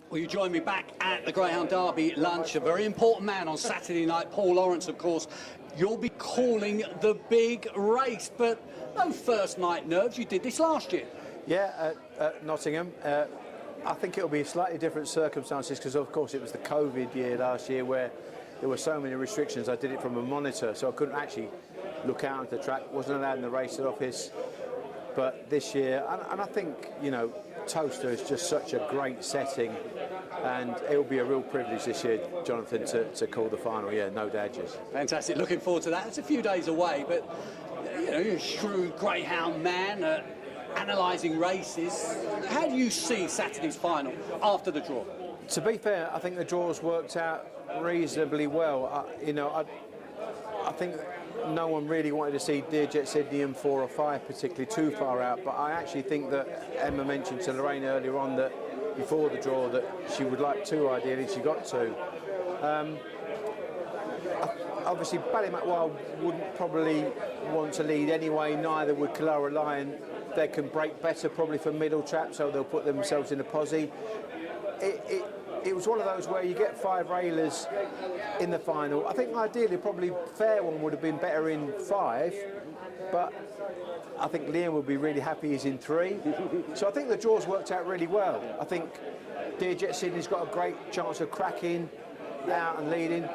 Well, you join me back at the Greyhound Derby lunch. A very important man on Saturday night, Paul Lawrence, of course. You'll be calling the big race, but no first night nerves. You did this last year. Yeah, at Nottingham. I think it'll be slightly different circumstances because, of course, it was the COVID year last year where there were so many restrictions. I did it from a monitor, so I couldn't actually look out onto the track. Wasn't allowed in the race office. But this year, and I think, you know, Towcester is just such a great setting, and it will be a real privilege this year, Jonathan, to call the final. Yeah, no dodges. Fantastic. Looking forward to that. It's a few days away, but you know, you're a shrewd greyhound man, analysing races. How do you see Saturday's final after the draw? To be fair, I think the draws worked out reasonably well. You know, I think no one really wanted to see Dearjet Sydney in 4 or 5 particularly too far out, but I actually think that Emma mentioned to Lorraine earlier on that before the draw that she would like 2 ideally. She got 2. Obviously Ballymacwell wouldn't probably want to lead anyway, neither would Killara Lion. They can break better probably for middle trap, so they'll put themselves in a posse. It was one of those where you get 5 railers in the final. I think ideally probably Fair One would have been better in 5, but I think Liam would be really happy he's in 3. So I think the draws worked out really well. I think Dearjet Sydney's got a great chance of cracking out and leading.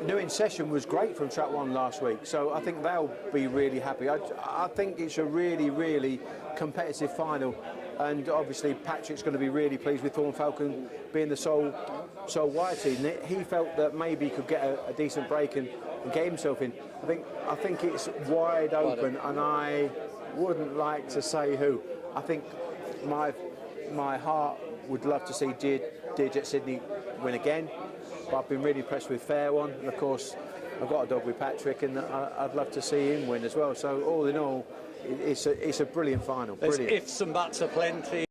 New In Session was great from track 1 last week, so I think they'll be really happy. I think it's a really, really competitive final. And obviously Patrick's going to be really pleased with Thorn Falcon being the sole wide seed. And he felt that maybe he could get a decent break and get himself in. I think it's wide open, and I wouldn't like to say who. I think my heart would love to see Dearjet Sydney win again, but I've been really impressed with Fair One, and of course I've got a dog with Patrick, and I'd love to see him win as well. So all in all, it's a brilliant final. There's Brilliant. ifs and buts aplenty.